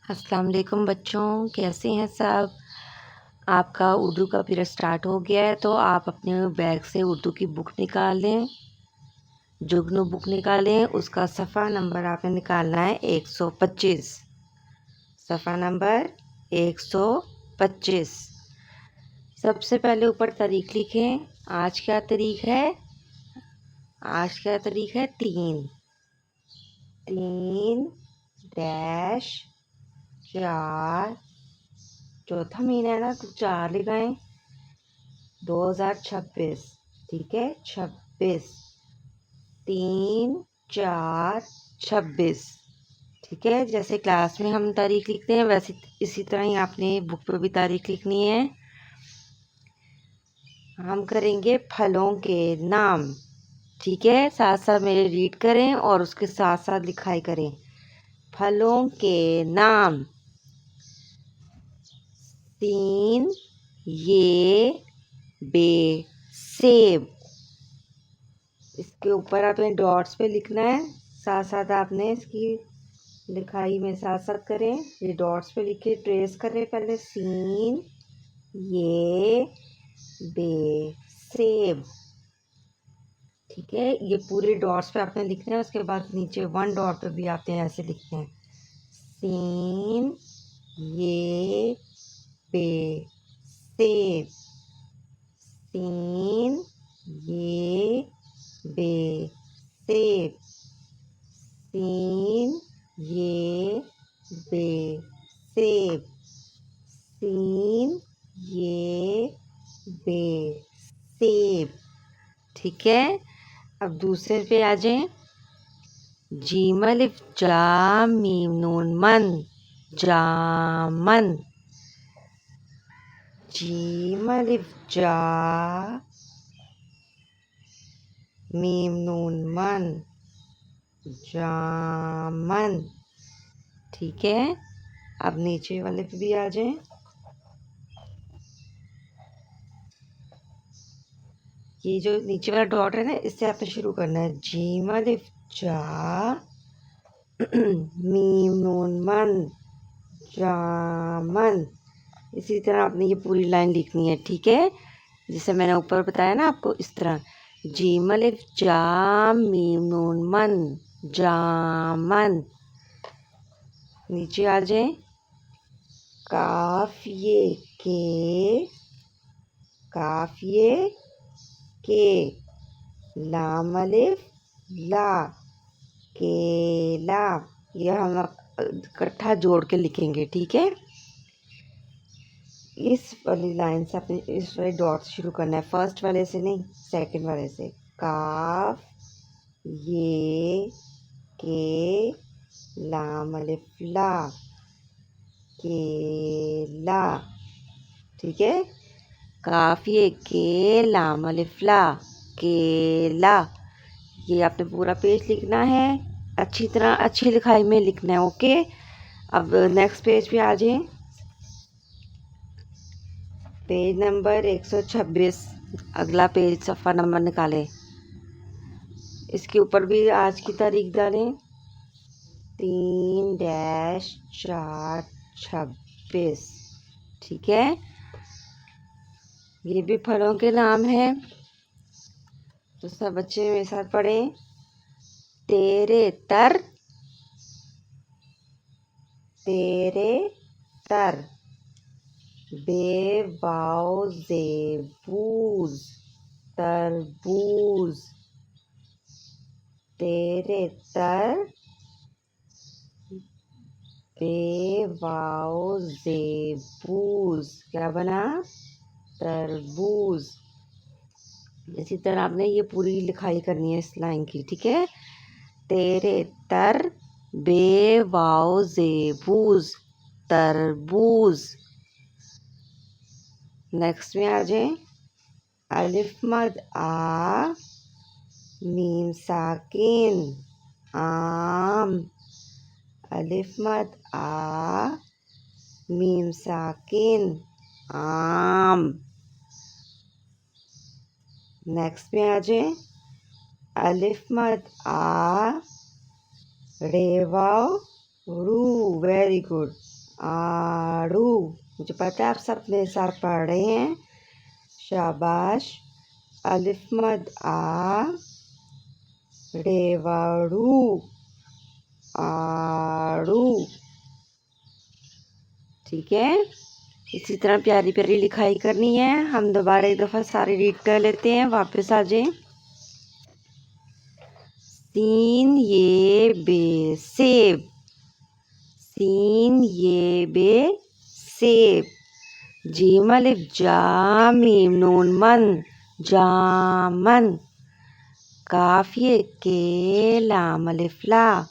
अस्सलाम वालेकुम बच्चों, कैसे हैं सब। आपका उर्दू का पीरियड स्टार्ट हो गया है, तो आप अपने बैग से उर्दू की बुक निकालें, जुगनू बुक निकालें। उसका सफ़ा नंबर आपने निकालना है 125। सफ़ा नंबर 125। सबसे पहले ऊपर तारीख लिखें। आज क्या तारीख है? आज क्या तारीख है? 3-4। चौथा महीना है ना, तो 4 लगाएं। 2026। ठीक है, 26। 3-4-26। ठीक है, जैसे क्लास में हम तारीख लिखते हैं वैसे इसी तरह ही आपने बुक पे भी तारीख लिखनी है। हम करेंगे फलों के नाम। ठीक है, साथ साथ मेरे रीड करें और उसके साथ साथ लिखाई करें। फलों के नाम। 3 ये बे सेब। इसके ऊपर आपने डॉट्स पे लिखना है, साथ साथ आपने इसकी लिखाई में साथ साथ करें। ये डॉट्स पे लिखे, ट्रेस करें पहले। सीन ये बे सेब। ठीक है, ये पूरे डॉट्स पे आपने लिखना है। उसके बाद नीचे 1 डॉट पे भी आपने ऐसे लिखना है। सीन ये बे सेब। सीन ये बे सेब। सीन ये बे सेब। सीन ये बे सेब। ठीक है, अब दूसरे पे आ जाएं। जीम अलिफ जा मीम नून मन। जामन। जीम अलिफ जा मीम नून मन। जामन। ठीक है, अब नीचे वाले पे भी आ जाएं। ये जो नीचे वाला डॉट है ना, इससे आपने शुरू करना है। जीम अलिफ जा मीम नून मन। जामन। इसी तरह आपने ये पूरी लाइन लिखनी है। ठीक है, जिसे मैंने ऊपर बताया ना आपको, इस तरह। जीम अलिफ जा मीम नून मन। जामन। नीचे आ जाए। काफिए के। काफिए के। लाम अलिफ ला। केला। यह हम इकट्ठा जोड़ के लिखेंगे। ठीक है, इस वाली लाइन से अपने इस वाले डॉट से शुरू करना है, फर्स्ट वाले से नहीं, सेकंड वाले से। काफ ये के लाम अलिफ ला। केला। ठीक है, काफ ये के लाम अलिफ ला। केला। ये आपने पूरा पेज लिखना है, अच्छी तरह अच्छी लिखाई में लिखना है। ओके, अब नेक्स्ट पेज पे आ जाए। Page number 126। अगला पेज सफ़ा नंबर निकालें। इसके ऊपर भी आज की तारीख डालें। 3-4-26। ठीक है, ये भी फलों के नाम है, तो सब बच्चे मेरे साथ पढ़ें। तेरे तर। तेरे तर। बेवाओ जेबूज। तरबूज। तेरे तर बेवाओ जेबूज। क्या बना? तरबूज। इसी तरह आपने ये पूरी लिखाई करनी है इस लाइन की। ठीक है, तेरे तर बेवाओ जेबूज। तरबूज। नेक्स्ट में आ जाए। अलिफ मद आ मीम साकिन। आम। अलिफ मद आ मीम साकिन। आम। नेक्स्ट में आ जाए। अलिफ मद आ रेवाओ रू, वेरी गुड। आड़ू, मुझे पता है आप सब मेरे साथ पढ़ रहे हैं, शाबाश। अलिफ मद आ, रेवाड़ू, आड़ू। ठीक है, इसी तरह प्यारी प्यारी लिखाई करनी है। हम दोबारा एक दफ़ा सारे रीड कर लेते हैं, वापस आ जाएं। सीन ये बे सेब, सीन ये बे सेब। जीम अलिफ जा मीम नून मन, जामन। काफ ये के लाम अलिफ ला,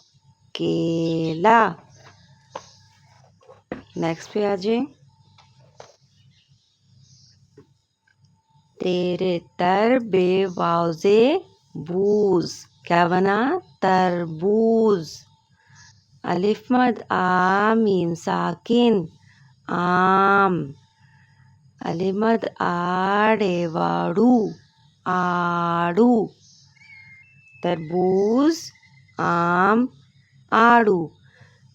केला। नेक्स्ट पे आ जाए। तेरे तर बे वाउजे बूज, क्या बना? तरबूज। अलिफ मद आ मीम साकिन, आम। अलिफ मद आड़े वाड़ू, आड़ू। तरबूज, आम, आड़ू।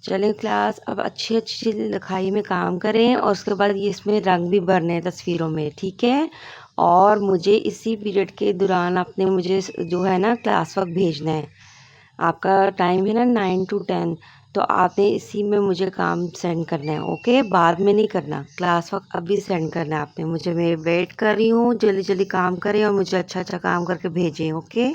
चलें क्लास, अब अच्छी अच्छी लिखाई में काम करें और उसके बाद ये इसमें रंग भी भरने हैं तस्वीरों में, ठीक है। और मुझे इसी पीरियड के दौरान आपने मुझे जो है ना क्लास वर्क भेजना है। आपका टाइम है ना 9 to 10, तो आपने इसी में मुझे काम सेंड करना है, ओके। बाद में नहीं करना, क्लास वर्क अभी सेंड करना है आपने मुझे। मैं वेट कर रही हूँ, जल्दी जल्दी काम करें और मुझे अच्छा अच्छा काम करके भेजें, ओके।